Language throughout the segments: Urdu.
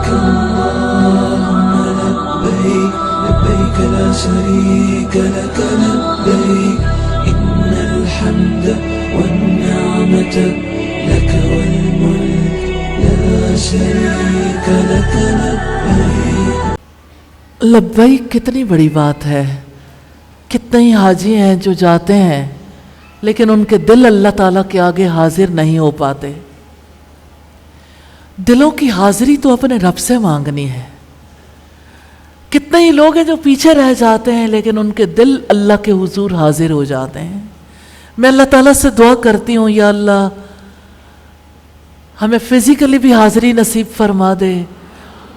اللهم لبيك لبيك لا شريك لك لبيك إن الحمد والنعمة لك والملك لا شريك لك لبيك. لبیک کتنی بڑی بات ہے. کتنے ہی حاجی ہیں جو جاتے ہیں لیکن ان کے دل اللہ تعالیٰ کے آگے حاضر نہیں ہو پاتے. دلوں کی حاضری تو اپنے رب سے مانگنی ہے. کتنے ہی لوگ ہیں جو پیچھے رہ جاتے ہیں لیکن ان کے دل اللہ کے حضور حاضر ہو جاتے ہیں. میں اللہ تعالیٰ سے دعا کرتی ہوں یا اللہ ہمیں فزیکلی بھی حاضری نصیب فرما دے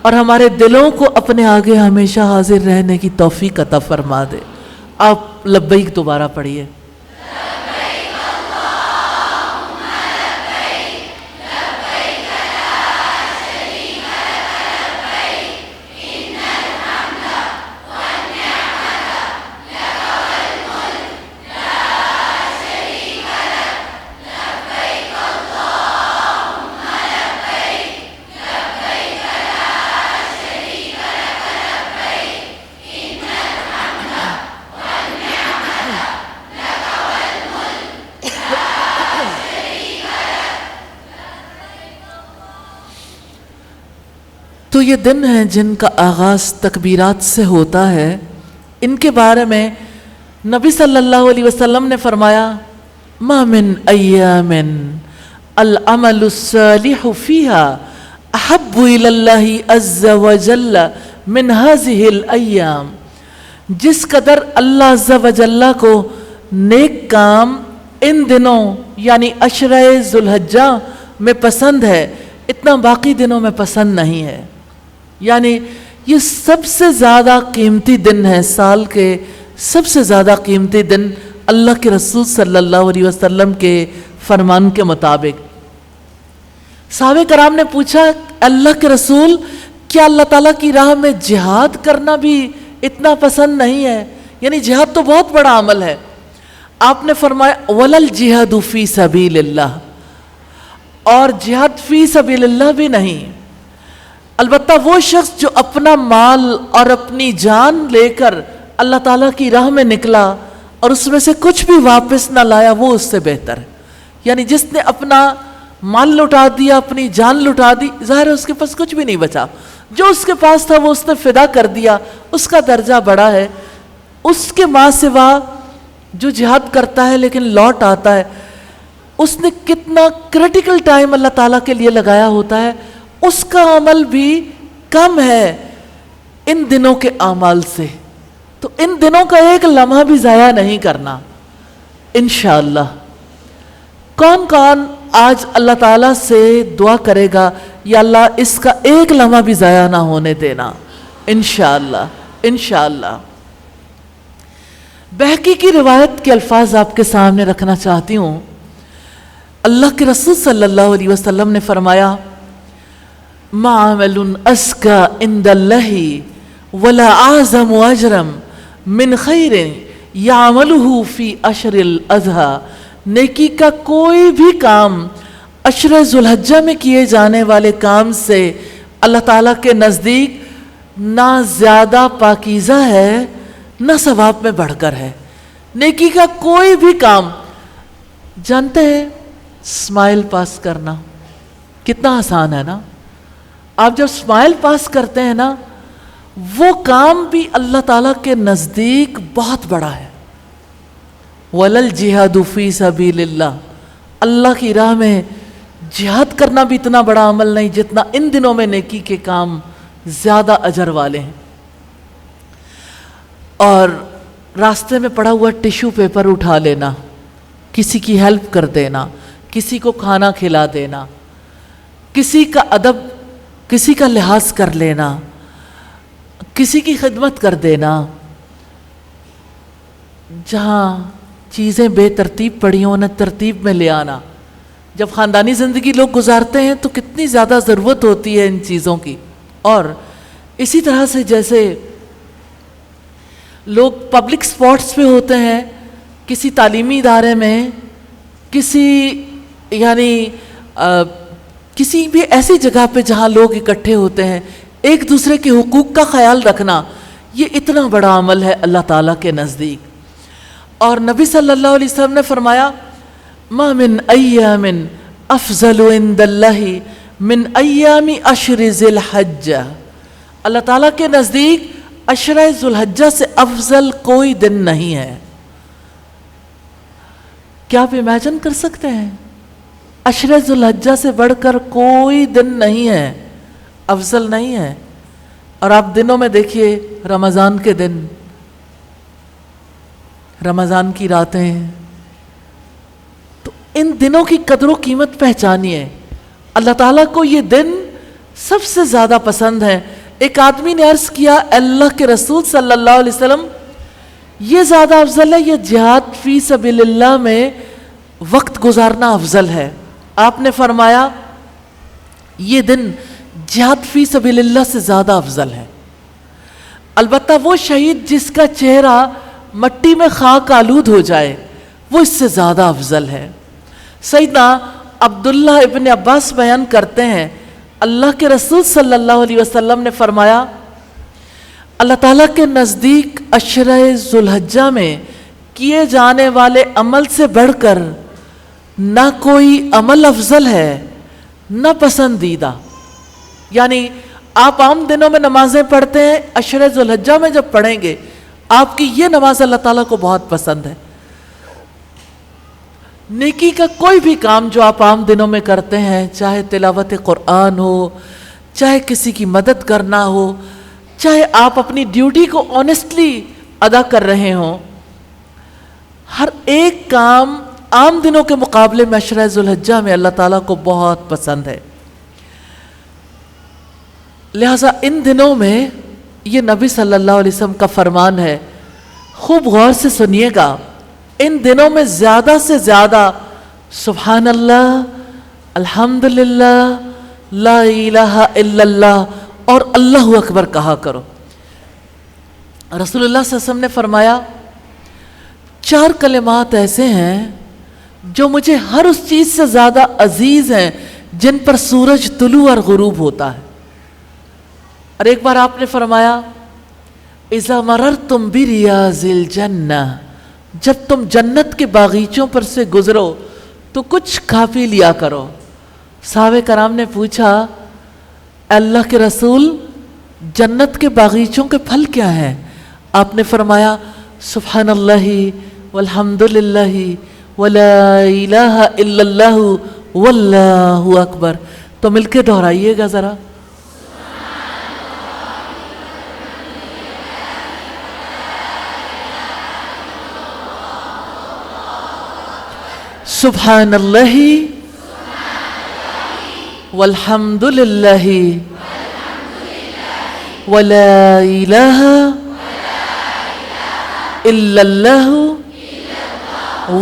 اور ہمارے دلوں کو اپنے آگے ہمیشہ حاضر رہنے کی توفیق عطا فرما دے. آپ لبیک دوبارہ پڑھیے. تو یہ دن ہیں جن کا آغاز تکبیرات سے ہوتا ہے. ان کے بارے میں نبی صلی اللہ علیہ وسلم نے فرمایا ما من ایام العمل الصالح فیہا احب الی اللہ عز وجل من هذه الایام. جس قدر اللہ عز وجل کو نیک کام ان دنوں یعنی عشرہ ذوالحجہ میں پسند ہے اتنا باقی دنوں میں پسند نہیں ہے. یعنی یہ سب سے زیادہ قیمتی دن ہے. سال کے سب سے زیادہ قیمتی دن اللہ کے رسول صلی اللہ علیہ وسلم کے فرمان کے مطابق. صحابہ کرام نے پوچھا اللہ کے رسول کیا اللہ تعالیٰ کی راہ میں جہاد کرنا بھی اتنا پسند نہیں ہے؟ یعنی جہاد تو بہت بڑا عمل ہے. آپ نے فرمایا وَلَا الْجِهَادُ فِي سَبِيلِ اللَّهِ. اور جہاد فی سبیل اللہ بھی نہیں. البتہ وہ شخص جو اپنا مال اور اپنی جان لے کر اللہ تعالیٰ کی راہ میں نکلا اور اس میں سے کچھ بھی واپس نہ لایا وہ اس سے بہتر ہے. یعنی جس نے اپنا مال لٹا دیا اپنی جان لٹا دی ظاہر ہے اس کے پاس کچھ بھی نہیں بچا. جو اس کے پاس تھا وہ اس نے فدا کر دیا اس کا درجہ بڑا ہے. اس کے ماں سوا جو جہاد کرتا ہے لیکن لوٹ آتا ہے اس نے کتنا کریٹیکل ٹائم اللہ تعالیٰ کے لیے لگایا ہوتا ہے اس کا عمل بھی کم ہے ان دنوں کے اعمال سے. تو ان دنوں کا ایک لمحہ بھی ضائع نہیں کرنا انشاءاللہ. کون کون آج اللہ تعالیٰ سے دعا کرے گا یا اللہ اس کا ایک لمحہ بھی ضائع نہ ہونے دینا انشاءاللہ انشاءاللہ. بہقی کی روایت کے الفاظ آپ کے سامنے رکھنا چاہتی ہوں. اللہ کے رسول صلی اللہ علیہ وسلم نے فرمایا ما عمل اسکا عند اللہ ولا اعظم اجرا من خیر یعملہ فی عشر الاضحیٰ. نیکی کا کوئی بھی کام عشر ذوالحجہ میں کیے جانے والے کام سے اللہ تعالیٰ کے نزدیک نہ زیادہ پاکیزہ ہے نہ ثواب میں بڑھ کر ہے. نیکی کا کوئی بھی کام. جانتے ہیں اسمائل پاس کرنا کتنا آسان ہے نا. آپ جب اسمائل پاس کرتے ہیں نا وہ کام بھی اللہ تعالیٰ کے نزدیک بہت بڑا ہے. وَلَا الْجِهَادُ فِي سَبِيلِ اللَّهِ. اللہ کی راہ میں جہاد کرنا بھی اتنا بڑا عمل نہیں جتنا ان دنوں میں نیکی کے کام زیادہ اجر والے ہیں. اور راستے میں پڑا ہوا ٹیشو پیپر اٹھا لینا, کسی کی ہیلپ کر دینا, کسی کو کھانا کھلا دینا, کسی کا ادب کسی کا لحاظ کر لینا, کسی کی خدمت کر دینا. جہاں چیزیں بے ترتیب پڑی ہوں انہیں ترتیب میں لے آنا. جب خاندانی زندگی لوگ گزارتے ہیں تو کتنی زیادہ ضرورت ہوتی ہے ان چیزوں کی. اور اسی طرح سے جیسے لوگ پبلک سپورٹس پہ ہوتے ہیں, کسی تعلیمی ادارے میں, کسی یعنی کسی بھی ایسی جگہ پہ جہاں لوگ اکٹھے ہوتے ہیں ایک دوسرے کے حقوق کا خیال رکھنا، یہ اتنا بڑا عمل ہے اللہ تعالیٰ کے نزدیک۔ اور نبی صلی اللہ علیہ وسلم نے فرمایا ما من ایام افضل عند اللہ من ایام عشر ذی الحجہ، اللہ تعالیٰ کے نزدیک عشرہ ذی الحجہ سے افضل کوئی دن نہیں ہے۔ کیا آپ امیجن کر سکتے ہیں؟ عشرہ ذی الحجہ سے بڑھ کر کوئی دن نہیں ہے، افضل نہیں ہے۔ اور آپ دنوں میں دیکھیے رمضان کے دن، رمضان کی راتیں، تو ان دنوں کی قدر و قیمت پہچانیے۔ اللہ تعالیٰ کو یہ دن سب سے زیادہ پسند ہے۔ ایک آدمی نے عرض کیا اللہ کے رسول صلی اللہ علیہ وسلم، یہ زیادہ افضل ہے یا جہاد فی سبیل اللہ میں وقت گزارنا افضل ہے؟ آپ نے فرمایا یہ دن جہاد فی سبیل اللہ سے زیادہ افضل ہے، البتہ وہ شہید جس کا چہرہ مٹی میں خاک آلود ہو جائے وہ اس سے زیادہ افضل ہے۔ سیدنا عبداللہ ابن عباس بیان کرتے ہیں اللہ کے رسول صلی اللہ علیہ وسلم نے فرمایا اللہ تعالیٰ کے نزدیک عشرہ ذی الحجہ میں کیے جانے والے عمل سے بڑھ کر نہ کوئی عمل افضل ہے نہ پسندیدہ۔ یعنی آپ عام دنوں میں نمازیں پڑھتے ہیں، عشرہ ذی الحجہ میں جب پڑھیں گے آپ کی یہ نماز اللہ تعالیٰ کو بہت پسند ہے۔ نیکی کا کوئی بھی کام جو آپ عام دنوں میں کرتے ہیں، چاہے تلاوت قرآن ہو، چاہے کسی کی مدد کرنا ہو، چاہے آپ اپنی ڈیوٹی کو آنیسٹلی ادا کر رہے ہوں، ہر ایک کام عام دنوں کے مقابلے میں عشرہ ذی الحجہ میں اللہ تعالیٰ کو بہت پسند ہے۔ لہٰذا ان دنوں میں یہ نبی صلی اللہ علیہ وسلم کا فرمان ہے، خوب غور سے سنیے گا۔ ان دنوں میں زیادہ سے زیادہ سبحان اللہ، الحمدللہ، لا الہ الا اللہ اور اللہ اکبر کہا کرو۔ رسول اللہ صلی اللہ علیہ وسلم نے فرمایا 4 کلمات ایسے ہیں جو مجھے ہر اس چیز سے زیادہ عزیز ہیں جن پر سورج طلوع اور غروب ہوتا ہے۔ اور ایک بار آپ نے فرمایا اذا مررتم بریاض الجنہ، جب تم جنت کے باغیچوں پر سے گزرو تو کچھ کھا پی لیا کرو۔ صحابہ کرام نے پوچھا اللہ کے رسول جنت کے باغیچوں کے پھل کیا ہیں؟ آپ نے فرمایا سبحان اللہ والحمد للہ ولا الہ الا اللہ واللہ اکبر۔ تو مل کے دہرائیے گا ذرا، سبحان اللہ والحمد للہ ولا الہ الا اللہ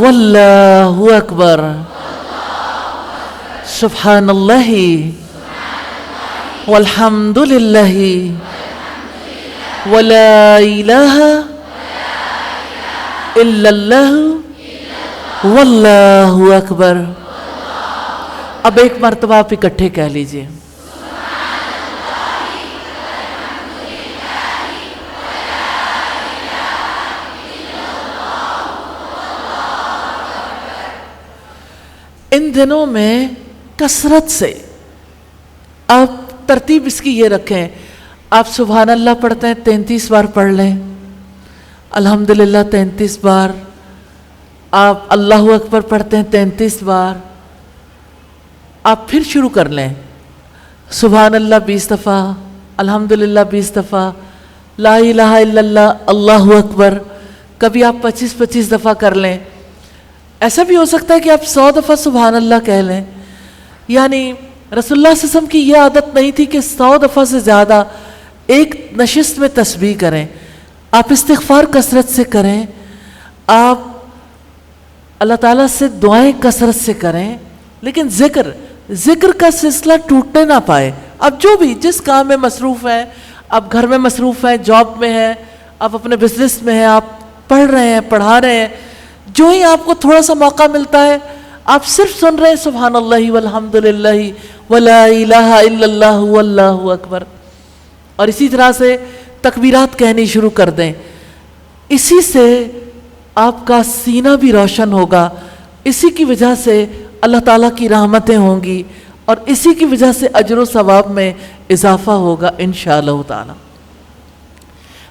واللہ اکبر۔ سبحان اللہ والحمد للہ ولا الہ الا اللہ واللہ اکبر۔ اب ایک مرتبہ آپ اکٹھے کہہ لیجئے ان دنوں میں کثرت سے آپ ترتیب اس کی یہ رکھیں، آپ سبحان اللہ پڑھتے ہیں 33 بار پڑھ لیں، الحمدللہ 33 بار، آپ اللہ اکبر پڑھتے ہیں 33 بار، آپ پھر شروع کر لیں سبحان اللہ 20 دفعہ، الحمدللہ 20 دفعہ، لا الہ الا اللہ، اللہ اکبر کبھی آپ 25 دفعہ کر لیں۔ ایسا بھی ہو سکتا ہے کہ آپ 100 دفعہ سبحان اللہ کہہ لیں۔ یعنی رسول اللہ صلی اللہ علیہ وسلم کی یہ عادت نہیں تھی کہ 100 دفعہ سے زیادہ ایک نشست میں تسبیح کریں، آپ استغفار کثرت سے کریں، آپ اللہ تعالیٰ سے دعائیں کثرت سے کریں، لیکن ذکر کا سلسلہ ٹوٹنے نہ پائے۔ اب جو بھی جس کام میں مصروف ہیں، آپ گھر میں مصروف ہیں، جاب میں ہیں، آپ اپنے بزنس میں ہیں، آپ پڑھ رہے ہیں، پڑھا رہے ہیں، جو ہی آپ کو تھوڑا سا موقع ملتا ہے آپ صرف سن رہے ہیں سبحان اللہ والحمدللہ ولا الہ الا اللہ واللہ اکبر، اور اسی طرح سے تکبیرات کہنی شروع کر دیں. اسی سے آپ کا سینہ بھی روشن ہوگا، اسی کی وجہ سے اللہ تعالیٰ کی رحمتیں ہوں گی، اور اسی کی وجہ سے اجر و ثواب میں اضافہ ہوگا انشاءاللہ تعالی.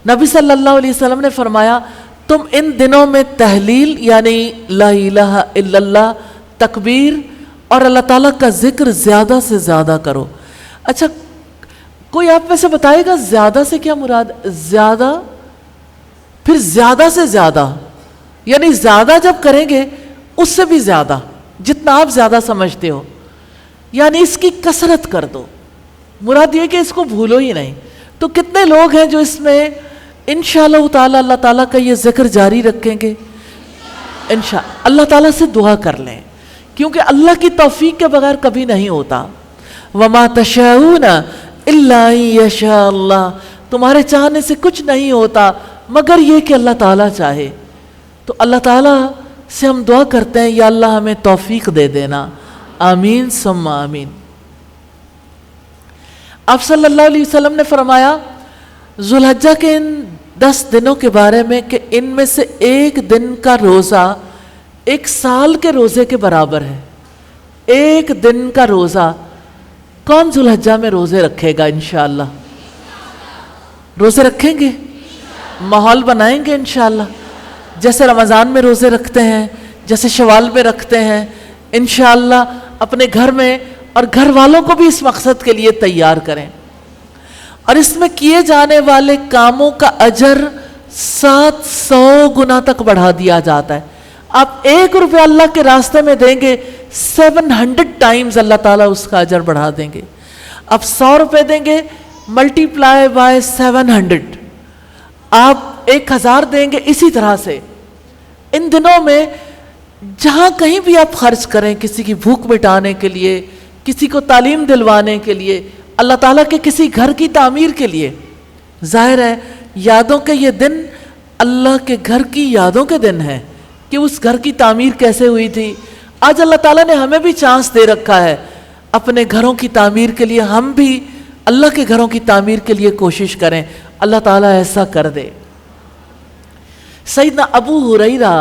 نبی صلی اللہ علیہ وسلم نے فرمایا تم ان دنوں میں تحلیل یعنی لا الہ الا اللہ، تکبیر اور اللہ تعالیٰ کا ذکر زیادہ سے زیادہ کرو. اچھا کوئی آپ میں سے بتائے گا زیادہ سے کیا مراد؟ زیادہ، پھر زیادہ سے زیادہ، یعنی زیادہ جب کریں گے اس سے بھی زیادہ، جتنا آپ زیادہ سمجھتے ہو، یعنی اس کی کثرت کر دو. مراد یہ کہ اس کو بھولو ہی نہیں. تو کتنے لوگ ہیں جو اس میں انشاءاللہ تعالی اللہ تعالیٰ کا یہ ذکر جاری رکھیں گے؟ اللہ تعالیٰ سے دعا کر لیں، کیونکہ اللہ کی توفیق کے بغیر کبھی نہیں ہوتا. وَمَا تَشَاءُونَ إِلَّا أَن يَشَاءَ اللَّهُ، تمہارے چاہنے سے کچھ نہیں ہوتا مگر یہ کہ اللہ تعالیٰ چاہے. تو اللہ تعالیٰ سے ہم دعا کرتے ہیں یا اللہ ہمیں توفیق دے دینا، آمین ثم آمین. آپ صلی اللہ علیہ وسلم نے فرمایا ذوالحجہ کے ان 10 دنوں کے بارے میں کہ ان میں سے ایک دن کا روزہ 1 سال کے روزے کے برابر ہے. ایک دن کا روزہ. کون ذوالحجہ میں روزے رکھے گا انشاءاللہ؟ روزے رکھیں گے، ماحول بنائیں گے انشاءاللہ، جیسے رمضان میں روزے رکھتے ہیں، جیسے شوال میں رکھتے ہیں. انشاءاللہ اپنے گھر میں اور گھر والوں کو بھی اس مقصد کے لیے تیار کریں. اور اس میں کیے جانے والے کاموں کا اجر 700 گنا تک بڑھا دیا جاتا ہے. آپ 1 روپیہ اللہ کے راستے میں دیں گے 700 ٹائمز اللہ تعالیٰ اس کا اجر بڑھا دیں گے. آپ 100 روپے دیں گے ملٹی پلائی بائی 700. آپ 1000 دیں گے اسی طرح سے. ان دنوں میں جہاں کہیں بھی آپ خرچ کریں، کسی کی بھوک مٹانے کے لیے، کسی کو تعلیم دلوانے کے لیے، اللہ تعالیٰ کے کسی گھر کی تعمیر کے لیے، ظاہر ہے یادوں کے یہ دن اللہ کے گھر کی یادوں کے دن ہیں کہ اس گھر کی تعمیر کیسے ہوئی تھی. آج اللہ تعالیٰ نے ہمیں بھی چانس دے رکھا ہے اپنے گھروں کی تعمیر کے لیے. ہم بھی اللہ کے گھروں کی تعمیر کے لیے کوشش کریں، اللہ تعالیٰ ایسا کر دے. سیدنا ابو ہریرہ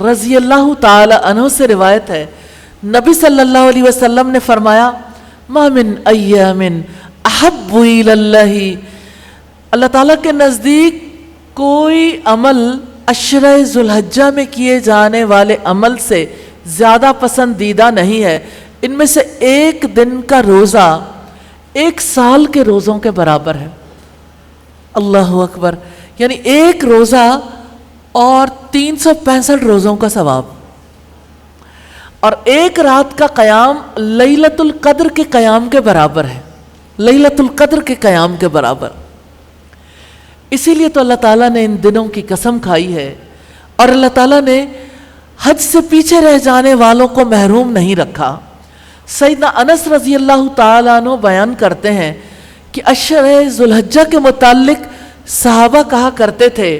رضی اللہ تعالی عنہ سے روایت ہے، نبی صلی اللہ علیہ وسلم نے فرمایا ما من ایام احب الی اللہ، اللہ تعالیٰ کے نزدیک کوئی عمل عشرہ ذوالحجہ میں کیے جانے والے عمل سے زیادہ پسندیدہ نہیں ہے. ان میں سے ایک دن کا روزہ 1 سال کے روزوں کے برابر ہے. اللہ اکبر. یعنی ایک روزہ اور 365 روزوں کا ثواب، اور 1 رات کا قیام لیلۃ القدر کے قیام کے برابر ہے. لیلۃ القدر کے قیام کے برابر. اسی لیے تو اللہ تعالیٰ نے ان دنوں کی قسم کھائی ہے، اور اللہ تعالیٰ نے حج سے پیچھے رہ جانے والوں کو محروم نہیں رکھا. سیدنا انس رضی اللہ تعالیٰ عنہ بیان کرتے ہیں کہ عشرہ ذوالحجہ کے متعلق صحابہ کہا کرتے تھے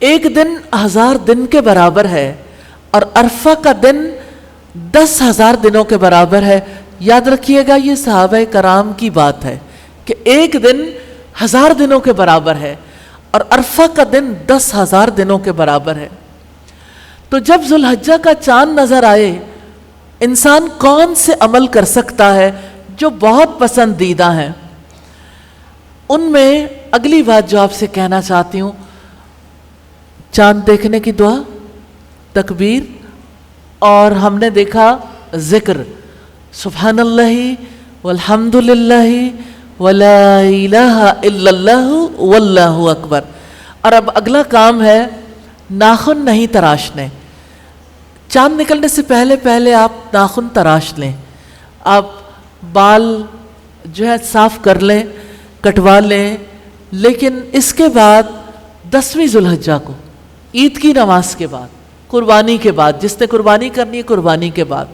ایک دن 1000 دن کے برابر ہے، اور عرفہ کا دن 10,000 دنوں کے برابر ہے. یاد رکھیے گا یہ صحابہ کرام کی بات ہے کہ ایک دن 1000 دنوں کے برابر ہے اور عرفہ کا دن 10,000 دنوں کے برابر ہے. تو جب ذوالحجہ کا چاند نظر آئے، انسان کون سے عمل کر سکتا ہے جو بہت پسندیدہ ہیں؟ ان میں اگلی بات جو آپ سے کہنا چاہتی ہوں، چاند دیکھنے کی دعا، تکبیر، اور ہم نے دیکھا ذکر سبحان اللہ والحمد للہ ولا الہ الا اللہ واللہ اکبر. اور اب اگلا کام ہے ناخن نہیں تراشنے. چاند نکلنے سے پہلے آپ ناخن تراش لیں. آپ بال جو ہے صاف کر لیں، کٹوا لیں، لیکن اس کے بعد 10ویں ذوالحجہ کو، عید کی نماز کے بعد، قربانی کے بعد، جس نے قربانی کرنی ہے قربانی کے بعد،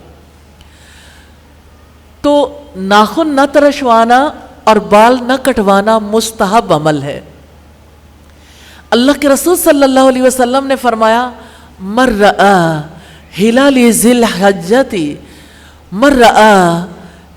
تو ناخن نہ ترشوانا اور بال نہ کٹوانا مستحب عمل ہے. اللہ کے رسول صلی اللہ علیہ وسلم نے فرمایا من رأى ہلال ذی الحجۃ من رأى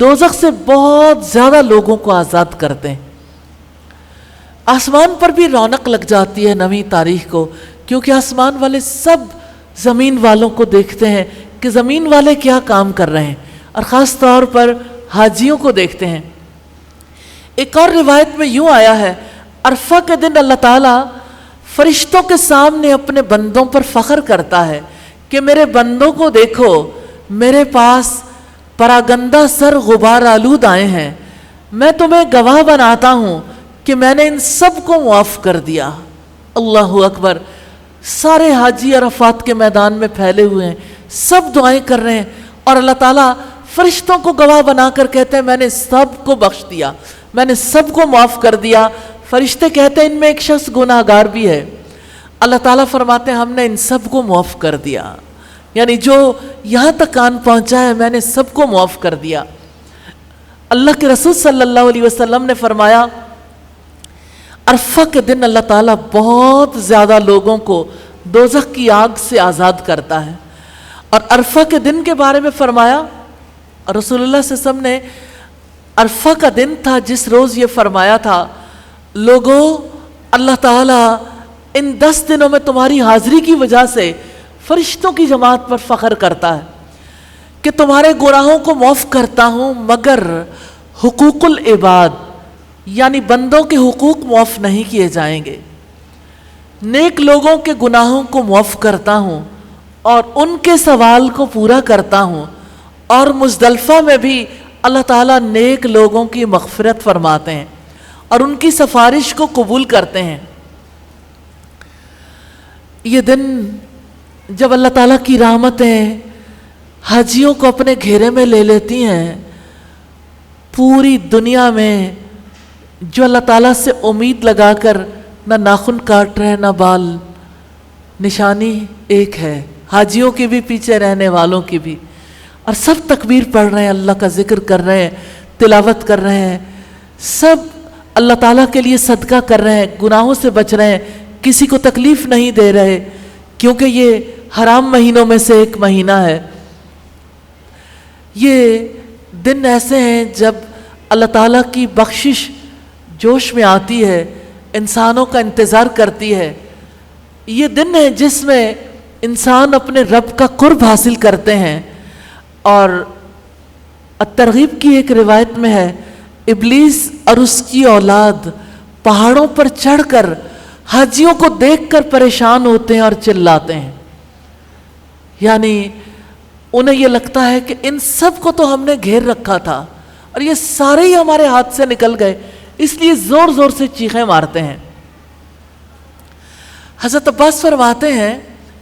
دوزخ سے بہت زیادہ لوگوں کو آزاد کرتے ہیں. آسمان پر بھی رونق لگ جاتی ہے 9ویں تاریخ کو، کیونکہ آسمان والے سب زمین والوں کو دیکھتے ہیں کہ زمین والے کیا کام کر رہے ہیں، اور خاص طور پر حاجیوں کو دیکھتے ہیں. ایک اور روایت میں یوں آیا ہے، عرفہ کے دن اللہ تعالیٰ فرشتوں کے سامنے اپنے بندوں پر فخر کرتا ہے کہ میرے بندوں کو دیکھو، میرے پاس پراگندہ سر غبار آلود آئے ہیں، میں تمہیں گواہ بناتا ہوں کہ میں نے ان سب کو معاف کر دیا. اللہ اکبر. سارے حاجی عرفات کے میدان میں پھیلے ہوئے ہیں، سب دعائیں کر رہے ہیں، اور اللہ تعالیٰ فرشتوں کو گواہ بنا کر کہتے ہیں میں نے سب کو بخش دیا، میں نے سب کو معاف کر دیا. فرشتے کہتے ہیں ان میں ایک شخص گناہ گار بھی ہے. اللہ تعالیٰ فرماتے ہیں ہم نے ان سب کو معاف کر دیا، یعنی جو یہاں تک کان پہنچا ہے میں نے سب کو معاف کر دیا. اللہ کے رسول صلی اللہ علیہ وسلم نے فرمایا عرفہ کے دن اللہ تعالیٰ بہت زیادہ لوگوں کو دوزخ کی آگ سے آزاد کرتا ہے. اور عرفہ کے دن کے بارے میں فرمایا، رسول اللہ صلی اللہ علیہ وسلم نے عرفہ کا دن تھا جس روز یہ فرمایا تھا لوگوں اللہ تعالیٰ ان 10 دنوں میں تمہاری حاضری کی وجہ سے فرشتوں کی جماعت پر فخر کرتا ہے کہ تمہارے گناہوں کو معاف کرتا ہوں، مگر حقوق العباد یعنی بندوں کے حقوق معاف نہیں کیے جائیں گے. نیک لوگوں کے گناہوں کو معاف کرتا ہوں اور ان کے سوال کو پورا کرتا ہوں. اور مزدلفہ میں بھی اللہ تعالیٰ نیک لوگوں کی مغفرت فرماتے ہیں اور ان کی سفارش کو قبول کرتے ہیں. یہ دن جب اللہ تعالیٰ کی رحمتیں حاجیوں کو اپنے گھیرے میں لے لیتی ہیں، پوری دنیا میں جو اللہ تعالیٰ سے امید لگا کر نہ ناخن کاٹ رہے نہ بال، نشانی ایک ہے، حاجیوں کے بھی پیچھے رہنے والوں کی بھی، اور سب تکبیر پڑھ رہے ہیں، اللہ کا ذکر کر رہے ہیں، تلاوت کر رہے ہیں، سب اللہ تعالیٰ کے لیے صدقہ کر رہے ہیں، گناہوں سے بچ رہے ہیں، کسی کو تکلیف نہیں دے رہے، کیونکہ یہ حرام مہینوں میں سے ایک مہینہ ہے. یہ دن ایسے ہیں جب اللہ تعالیٰ کی بخشش جوش میں آتی ہے، انسانوں کا انتظار کرتی ہے. یہ دن ہے جس میں انسان اپنے رب کا قرب حاصل کرتے ہیں. اور الترغیب کی ایک روایت میں ہے ابلیس اور اس کی اولاد پہاڑوں پر چڑھ کر حاجیوں کو دیکھ کر پریشان ہوتے ہیں اور چلاتے ہیں، یعنی انہیں یہ لگتا ہے کہ ان سب کو تو ہم نے گھیر رکھا تھا اور یہ سارے ہی ہمارے ہاتھ سے نکل گئے، اس لیے زور زور سے چیخیں مارتے ہیں. حضرت عباس فرماتے ہیں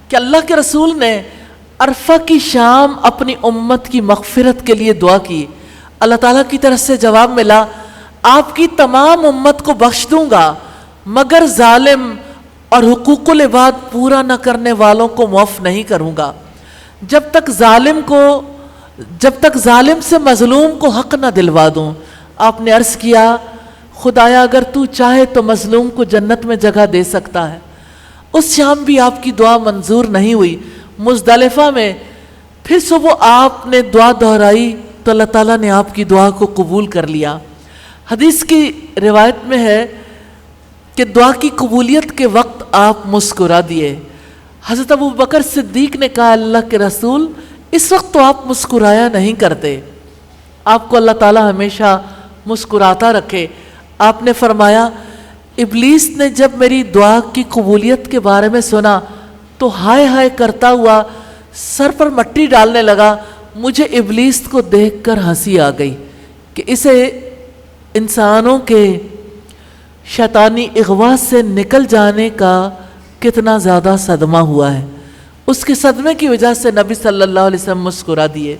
کہ اللہ کے رسول نے عرفہ کی شام اپنی امت کی مغفرت کے لیے دعا کی. اللہ تعالیٰ کی طرف سے جواب ملا آپ کی تمام امت کو بخش دوں گا مگر ظالم اور حقوق العباد پورا نہ کرنے والوں کو معاف نہیں کروں گا. جب تک ظالم سے مظلوم کو حق نہ دلوا دوں. آپ نے عرض کیا خدایا اگر تو چاہے تو مظلوم کو جنت میں جگہ دے سکتا ہے. اس شام بھی آپ کی دعا منظور نہیں ہوئی. مزدلفہ میں پھر صبح آپ نے دعا دہرائی تو اللہ تعالیٰ نے آپ کی دعا کو قبول کر لیا. حدیث کی روایت میں ہے کہ دعا کی قبولیت کے وقت آپ مسکرا دیے. حضرت ابو بکر صدیق نے کہا اللہ کے رسول اس وقت تو آپ مسکرایا نہیں کرتے، آپ کو اللہ تعالیٰ ہمیشہ مسکراتا رکھے. آپ نے فرمایا ابلیس نے جب میری دعا کی قبولیت کے بارے میں سنا تو ہائے ہائے کرتا ہوا سر پر مٹی ڈالنے لگا. مجھے ابلیس کو دیکھ کر ہنسی آ گئی کہ اسے انسانوں کے شیطانی اغوا سے نکل جانے کا کتنا زیادہ صدمہ ہوا ہے. اس کے صدمے کی وجہ سے نبی صلی اللہ علیہ وسلم مسکرا دیے.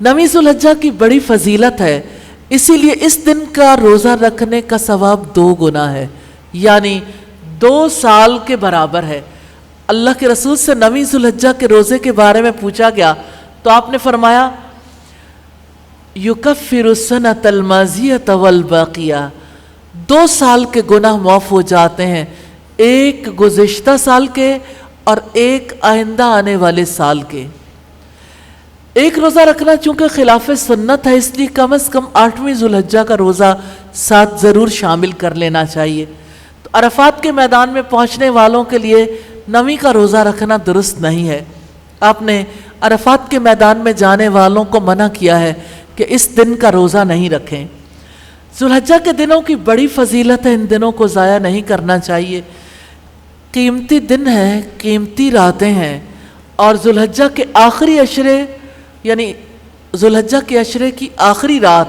9 ذو الحجہ کی بڑی فضیلت ہے، اسی لیے اس دن کا روزہ رکھنے کا ثواب 2 گنا ہے، یعنی 2 سال کے برابر ہے. اللہ کے رسول سے 9 ذو الحجہ کے روزے کے بارے میں پوچھا گیا تو آپ نے فرمایا یکفر السنۃ الماضیۃ والباقیہ، 2 سال کے گناہ معاف ہو جاتے ہیں، ایک گزشتہ سال کے اور ایک آئندہ آنے والے سال کے. ایک روزہ رکھنا چونکہ خلاف سنت ہے، اس لیے کم از کم 8ویں ذوالحجہ کا روزہ ساتھ ضرور شامل کر لینا چاہیے۔ تو عرفات کے میدان میں پہنچنے والوں کے لیے 9ویں کا روزہ رکھنا درست نہیں ہے۔ آپ نے عرفات کے میدان میں جانے والوں کو منع کیا ہے کہ اس دن کا روزہ نہیں رکھیں۔ ذوالحجہ کے دنوں کی بڑی فضیلت ہے، ان دنوں کو ضائع نہیں کرنا چاہیے۔ قیمتی دن ہیں، قیمتی راتیں ہیں، اور ذوالحجہ کے آخری عشرے یعنی ذوالحجہ کے عشرے کی آخری رات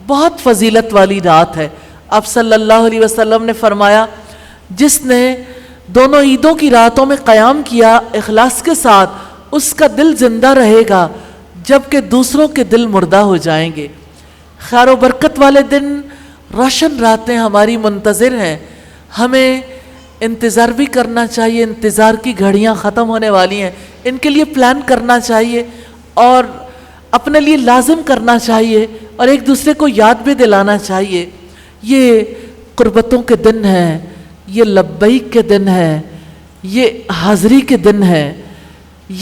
بہت فضیلت والی رات ہے۔ آپ صلی اللہ علیہ وسلم نے فرمایا، جس نے دونوں عیدوں کی راتوں میں قیام کیا اخلاص کے ساتھ، اس کا دل زندہ رہے گا جبکہ دوسروں کے دل مردہ ہو جائیں گے۔ خیر و برکت والے دن، روشن راتیں ہماری منتظر ہیں، ہمیں انتظار بھی کرنا چاہیے۔ انتظار کی گھڑیاں ختم ہونے والی ہیں، ان کے لیے پلان کرنا چاہیے اور اپنے لیے لازم کرنا چاہیے، اور ایک دوسرے کو یاد بھی دلانا چاہیے۔ یہ قربتوں کے دن ہیں، یہ لبیک کے دن ہیں، یہ حاضری کے دن ہیں،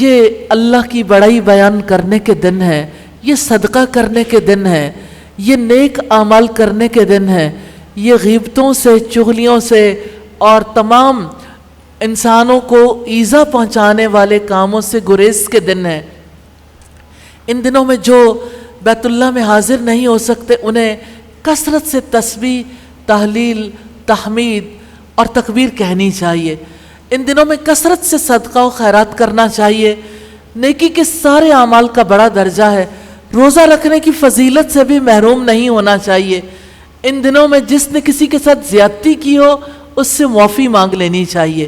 یہ اللہ کی بڑائی بیان کرنے کے دن ہیں، یہ صدقہ کرنے کے دن ہیں، یہ نیک اعمال کرنے کے دن ہیں، یہ غیبتوں سے، چغلیوں سے اور تمام انسانوں کو ایذا پہنچانے والے کاموں سے گریز کے دن ہیں۔ ان دنوں میں جو بیت اللہ میں حاضر نہیں ہو سکتے، انہیں کثرت سے تسبیح، تحلیل، تحمید اور تکبیر کہنی چاہیے۔ ان دنوں میں کثرت سے صدقہ و خیرات کرنا چاہیے۔ نیکی کے سارے اعمال کا بڑا درجہ ہے، روزہ رکھنے کی فضیلت سے بھی محروم نہیں ہونا چاہیے۔ ان دنوں میں جس نے کسی کے ساتھ زیادتی کی ہو، اس سے معافی مانگ لینی چاہیے،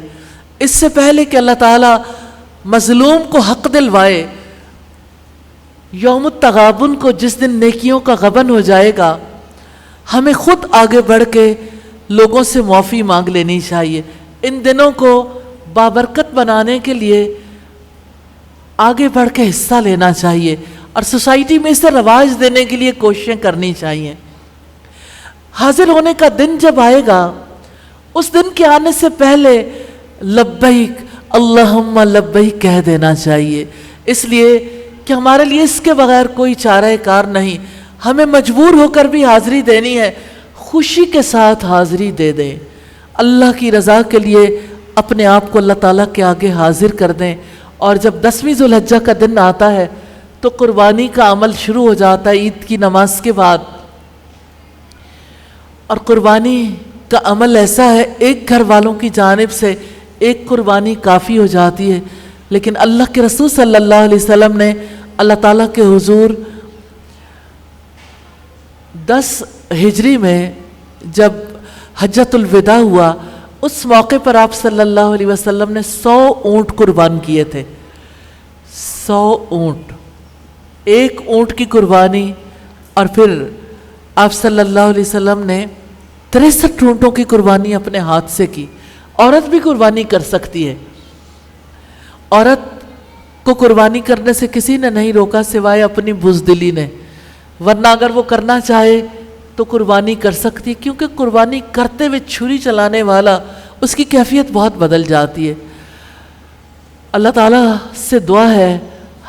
اس سے پہلے کہ اللہ تعالیٰ مظلوم کو حق دلوائے۔ یوم التغابن کو، جس دن نیکیوں کا غبن ہو جائے گا، ہمیں خود آگے بڑھ کے لوگوں سے معافی مانگ لینی چاہیے۔ ان دنوں کو بابرکت بنانے کے لیے آگے بڑھ کے حصہ لینا چاہیے، اور سوسائٹی میں اسے رواج دینے کے لیے کوششیں کرنی چاہیے۔ حاضر ہونے کا دن جب آئے گا، اس دن کے آنے سے پہلے لبیک اللہم لبیک کہہ دینا چاہیے، اس لیے کہ ہمارے لیے اس کے بغیر کوئی چارہ کار نہیں۔ ہمیں مجبور ہو کر بھی حاضری دینی ہے، خوشی کے ساتھ حاضری دے دیں، اللہ کی رضا کے لیے اپنے آپ کو اللہ تعالیٰ کے آگے حاضر کر دیں۔ اور جب 10ویں ذوالحجہ کا دن آتا ہے تو قربانی کا عمل شروع ہو جاتا ہے عید کی نماز کے بعد، اور قربانی کا عمل ایسا ہے، ایک گھر والوں کی جانب سے ایک قربانی کافی ہو جاتی ہے، لیکن اللہ کے رسول صلی اللہ علیہ وسلم نے اللہ تعالیٰ کے حضور 10 ہجری میں جب حجۃ الوداع ہوا، اس موقع پر آپ صلی اللہ علیہ وسلم نے 100 اونٹ قربان کیے تھے۔ 100 اونٹ، ایک اونٹ کی قربانی، اور پھر آپ صلی اللہ علیہ وسلم نے 63 اونٹوں کی قربانی اپنے ہاتھ سے کی۔ عورت بھی قربانی کر سکتی ہے، عورت کو قربانی کرنے سے کسی نے نہیں روکا سوائے اپنی بزدلی نے، ورنہ اگر وہ کرنا چاہے تو قربانی کر سکتی، کیونکہ قربانی کرتے ہوئے چھری چلانے والا، اس کی کیفیت بہت بدل جاتی ہے۔ اللہ تعالیٰ سے دعا ہے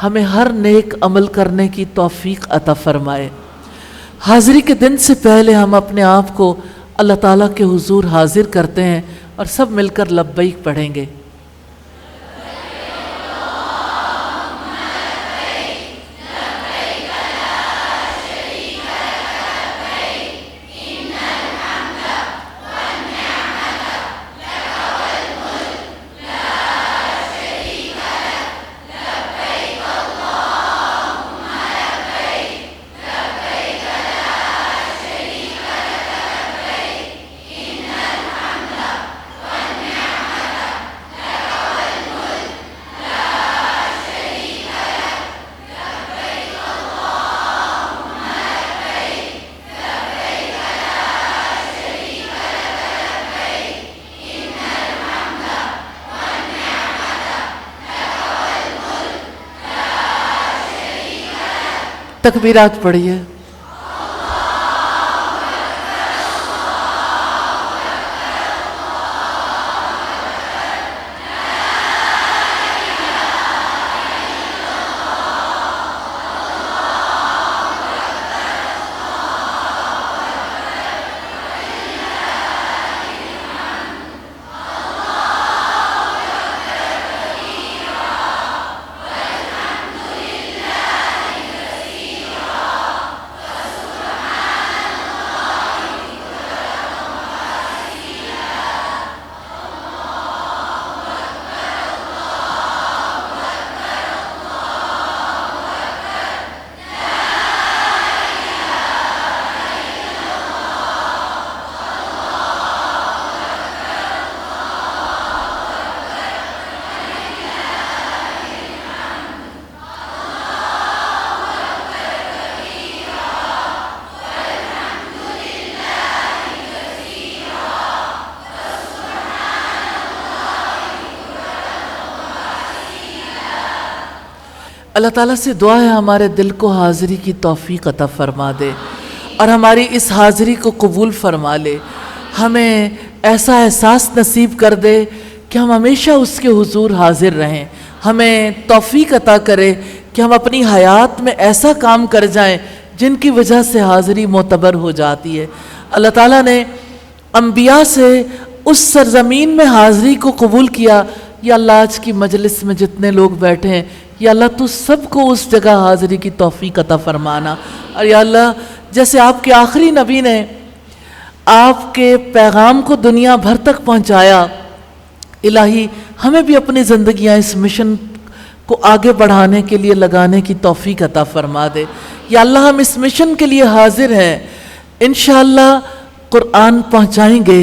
ہمیں ہر نیک عمل کرنے کی توفیق عطا فرمائے۔ حاضری کے دن سے پہلے ہم اپنے آپ کو اللہ تعالیٰ کے حضور حاضر کرتے ہیں، اور سب مل کر لبیک پڑھیں گے۔ تکبیرات پڑھیے۔ اللہ تعالیٰ سے دعا ہے ہمارے دل کو حاضری کی توفیق عطا فرما دے اور ہماری اس حاضری کو قبول فرما لے. ہمیں ایسا احساس نصیب کر دے کہ ہم ہمیشہ اس کے حضور حاضر رہیں. ہمیں توفیق عطا کرے کہ ہم اپنی حیات میں ایسا کام کر جائیں جن کی وجہ سے حاضری معتبر ہو جاتی ہے. اللہ تعالیٰ نے انبیاء سے اس سرزمین میں حاضری کو قبول کیا. یا اللہ آج کی مجلس میں جتنے لوگ بیٹھے ہیں یا اللہ تو سب کو اس جگہ حاضری کی توفیق عطا فرمانا. اور یا اللہ جیسے آپ کے آخری نبی نے آپ کے پیغام کو دنیا بھر تک پہنچایا، الہی ہمیں بھی اپنی زندگیاں اس مشن کو آگے بڑھانے کے لیے لگانے کی توفیق عطا فرما دے. یا اللہ ہم اس مشن کے لیے حاضر ہیں، انشاءاللہ قرآن پہنچائیں گے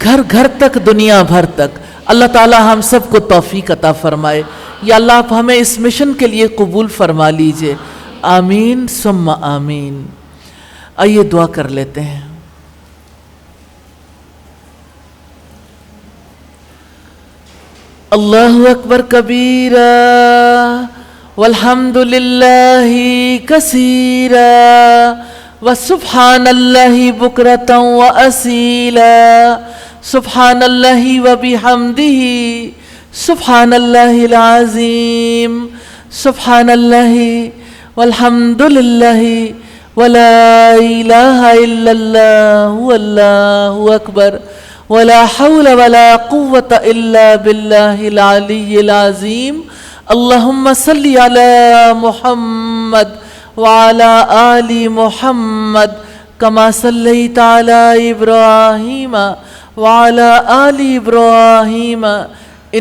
گھر گھر تک، دنیا بھر تک. اللہ تعالی ہم سب کو توفیق عطا فرمائے. یا اللہ آپ ہمیں اس مشن کے لیے قبول فرما لیجئے. آمین ثم آمین. آئیے دعا کر لیتے ہیں. اللہ اکبر کبیرا والحمد للہ کثیرا وسبحان اللہ بکرۃ واسیلا سبحان اللہ وبحمدہ سبحان اللہ العظیم سبحان اللہ والحمد للہ ولا الہ الا اللہ واللہ اکبر ولا حول ولا قوة الا باللہ العلی العظیم. اللہم صلی علی محمد وعلى آل محمد كما صلیت علی ابراہیم وعلى آل ابراہیم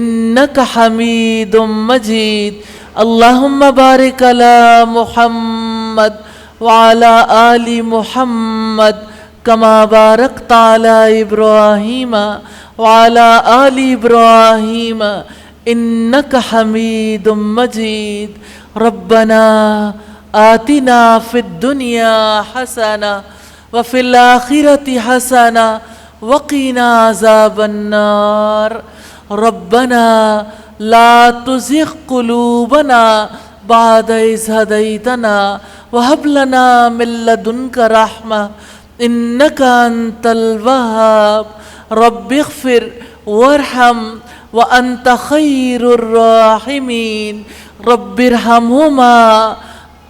انک حمید مجید. اللہم بارک علی محمد وعلى آل محمد كما باركت على إبراهيم وعلى آل إبراهيم إنك حميد مجيد. ربنا آتنا في الدنيا حسنة وفي الآخرة حسنة وقنا عذاب النار. ربنا لا تزغ قلوبنا بعد إذ هديتنا وهب لنا من لدنك رحمة إنك أنت الوهاب. رب اغفر وارحم وأنت خير الراحمين. رب ارحمهما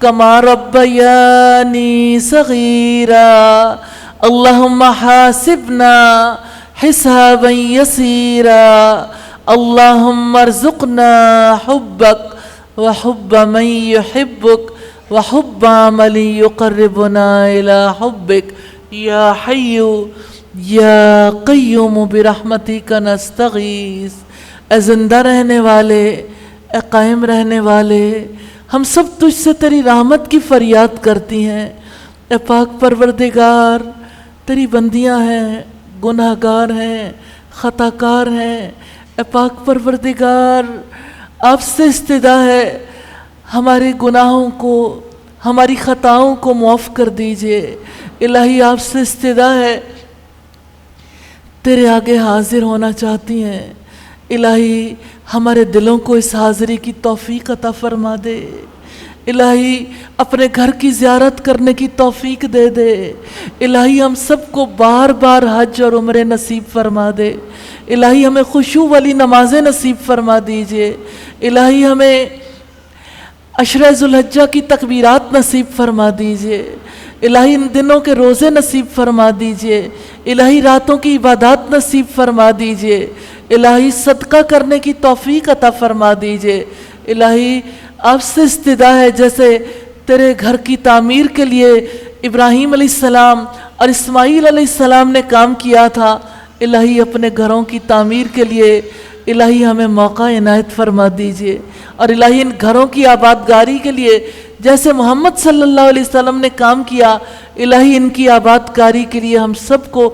كما ربياني صغيرا. اللهم حاسبنا حسابا يسيرا. اللهم ارزقنا حبك وحب من يحبك وحب عمل يقربنا إلى حبك يا حي يا قيوم برحمتك نستغيث. اے زندہ رہنے والے، اے قائم رہنے والے، ہم سب تجھ سے تیری رحمت کی فریاد کرتی ہیں. اے پاک پروردگار، تیری بندیاں ہیں، گناہ گار ہیں، خطا کار ہیں. اے پاک پروردگار، آپ سے استدعا ہے ہمارے گناہوں کو، ہماری خطاؤں کو معاف کر دیجئے. الہی آپ سے استدعا ہے، تیرے آگے حاضر ہونا چاہتی ہیں. الہی ہمارے دلوں کو اس حاضری کی توفیق عطا فرما دے. الہی اپنے گھر کی زیارت کرنے کی توفیق دے دے. الہی ہم سب کو بار بار حج اور عمرے نصیب فرما دے. الہی ہمیں خشوع والی نمازیں نصیب فرما دیجئے. الہی ہمیں عشرہ ذوالحجہ کی تکبیرات نصیب فرما دیجئے. الہی ان دنوں کے روزے نصیب فرما دیجئے. الہی راتوں کی عبادات نصیب فرما دیجئے. الہی صدقہ کرنے کی توفیق عطا فرما دیجئے. الہی آپ سے استدعا ہے جیسے تیرے گھر کی تعمیر کے لیے ابراہیم علیہ السلام اور اسماعیل علیہ السلام نے کام کیا تھا. الہی اپنے گھروں کی تعمیر کے لیے الہی ہمیں موقع عنایت فرما دیجئے. اور الہی ان گھروں کی آبادگاری کے لیے جیسے محمد صلی اللہ علیہ وسلم نے کام کیا، الہی ان کی آبادکاری کے لیے ہم سب کو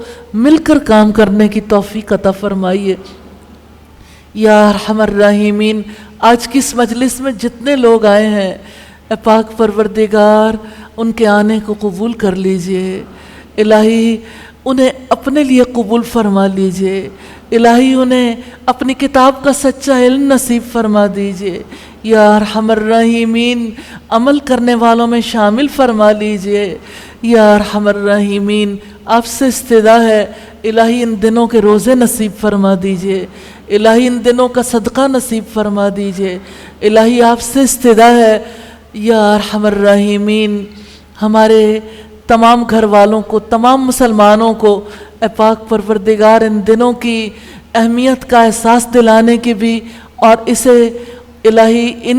مل کر کام کرنے کی توفیق عطا فرمائیے. یا ارحم الراحمین، آج کی اس مجلس میں جتنے لوگ آئے ہیں، اے پاک پروردگار ان کے آنے کو قبول کر لیجئے. الہی انہیں اپنے لیے قبول فرما لیجئے. الہی انہیں اپنی کتاب کا سچا علم نصیب فرما دیجئے. یا ارحم الراحمین عمل کرنے والوں میں شامل فرما لیجئے، یا ارحم الراحمین آپ سے استدعا ہے الہی ان دنوں کے روزے نصیب فرما دیجئے، الہی ان دنوں کا صدقہ نصیب فرما دیجئے، الہی آپ سے استدعا ہے یا ارحم الراحمین ہمارے تمام گھر والوں کو، تمام مسلمانوں کو اے پاک پروردگار ان دنوں کی اہمیت کا احساس دلانے کی بھی، اور اسے الہی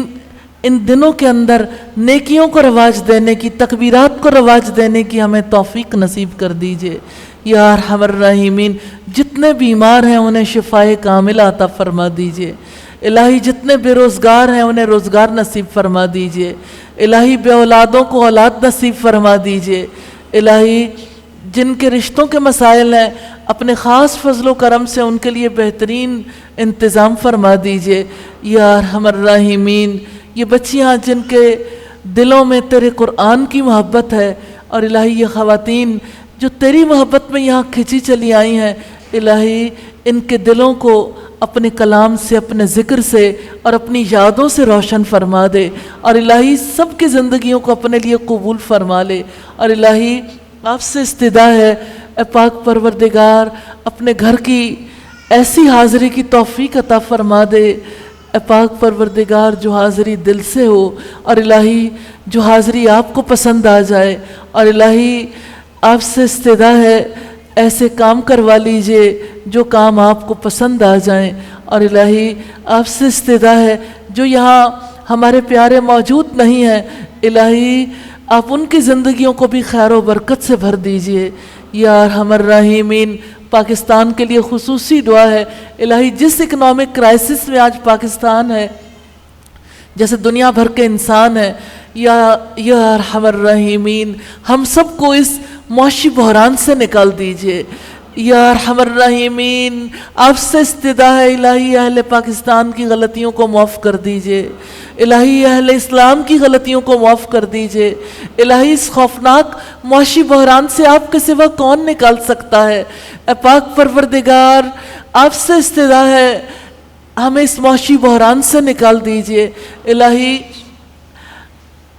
ان دنوں کے اندر نیکیوں کو رواج دینے کی، تکبیرات کو رواج دینے کی ہمیں توفیق نصیب کر دیجئے یا ارحم الراحمین۔ جتنے بیمار ہیں انہیں شفائے کاملہ عطا فرما دیجئے، الہی جتنے بے روزگار ہیں انہیں روزگار نصیب فرما دیجئے، الہی بے اولادوں کو اولاد نصیب فرما دیجئے، الہی جن کے رشتوں کے مسائل ہیں اپنے خاص فضل و کرم سے ان کے لیے بہترین انتظام فرما دیجئے یا ارحم الراحمین۔ یہ بچیاں جن کے دلوں میں تیرے قرآن کی محبت ہے، اور الہی یہ خواتین جو تیری محبت میں یہاں کھچی چلی آئی ہیں، الہی ان کے دلوں کو اپنے کلام سے، اپنے ذکر سے اور اپنی یادوں سے روشن فرما دے، اور الہی سب کی زندگیوں کو اپنے لیے قبول فرما لے۔ اور الہی آپ سے استدعا ہے اے پاک پروردگار اپنے گھر کی ایسی حاضری کی توفیق عطا فرما دے اے پاک پروردگار جو حاضری دل سے ہو، اور الہی جو حاضری آپ کو پسند آ جائے، اور الہی آپ سے استدعا ہے ایسے کام کروا لیجئے جو کام آپ کو پسند آ جائیں، اور الہی آپ سے استدعا ہے جو یہاں ہمارے پیارے موجود نہیں ہیں، الہی آپ ان کی زندگیوں کو بھی خیر و برکت سے بھر دیجئے یا ارحم الراحمین۔ پاکستان کے لیے خصوصی دعا ہے الہی، جس اکنامک کرائسس میں آج پاکستان ہے، جیسے دنیا بھر کے انسان ہیں، یا ارحم الراحمین ہم سب کو اس معاشی بحران سے نکال دیجئے یا ارحم الراحمین۔ آپ سے استدعا ہے الہی اہل پاکستان کی غلطیوں کو معاف کر دیجئے، الہی اہل اسلام کی غلطیوں کو معاف کر دیجئے، الہی اس خوفناک معاشی بحران سے آپ کے سوا کون نکال سکتا ہے؟ اے پاک پروردگار آپ سے استدعا ہے ہمیں اس معاشی بحران سے نکال دیجئے، الہی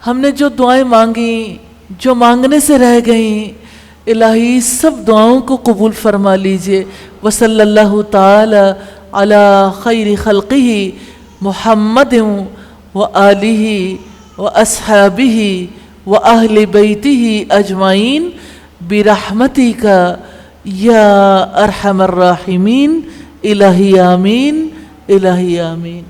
ہم نے جو دعائیں مانگی، جو مانگنے سے رہ گئیں، الہی سب دعاؤں کو قبول فرما لیجئے۔ وصلی اللہ تعالی علی خیر خلقہ محمد وآلہ واصحابہ واہل بیتہ اجمعین برحمتک یا ارحم الراحمین۔ الہی آمین، الہی آمین۔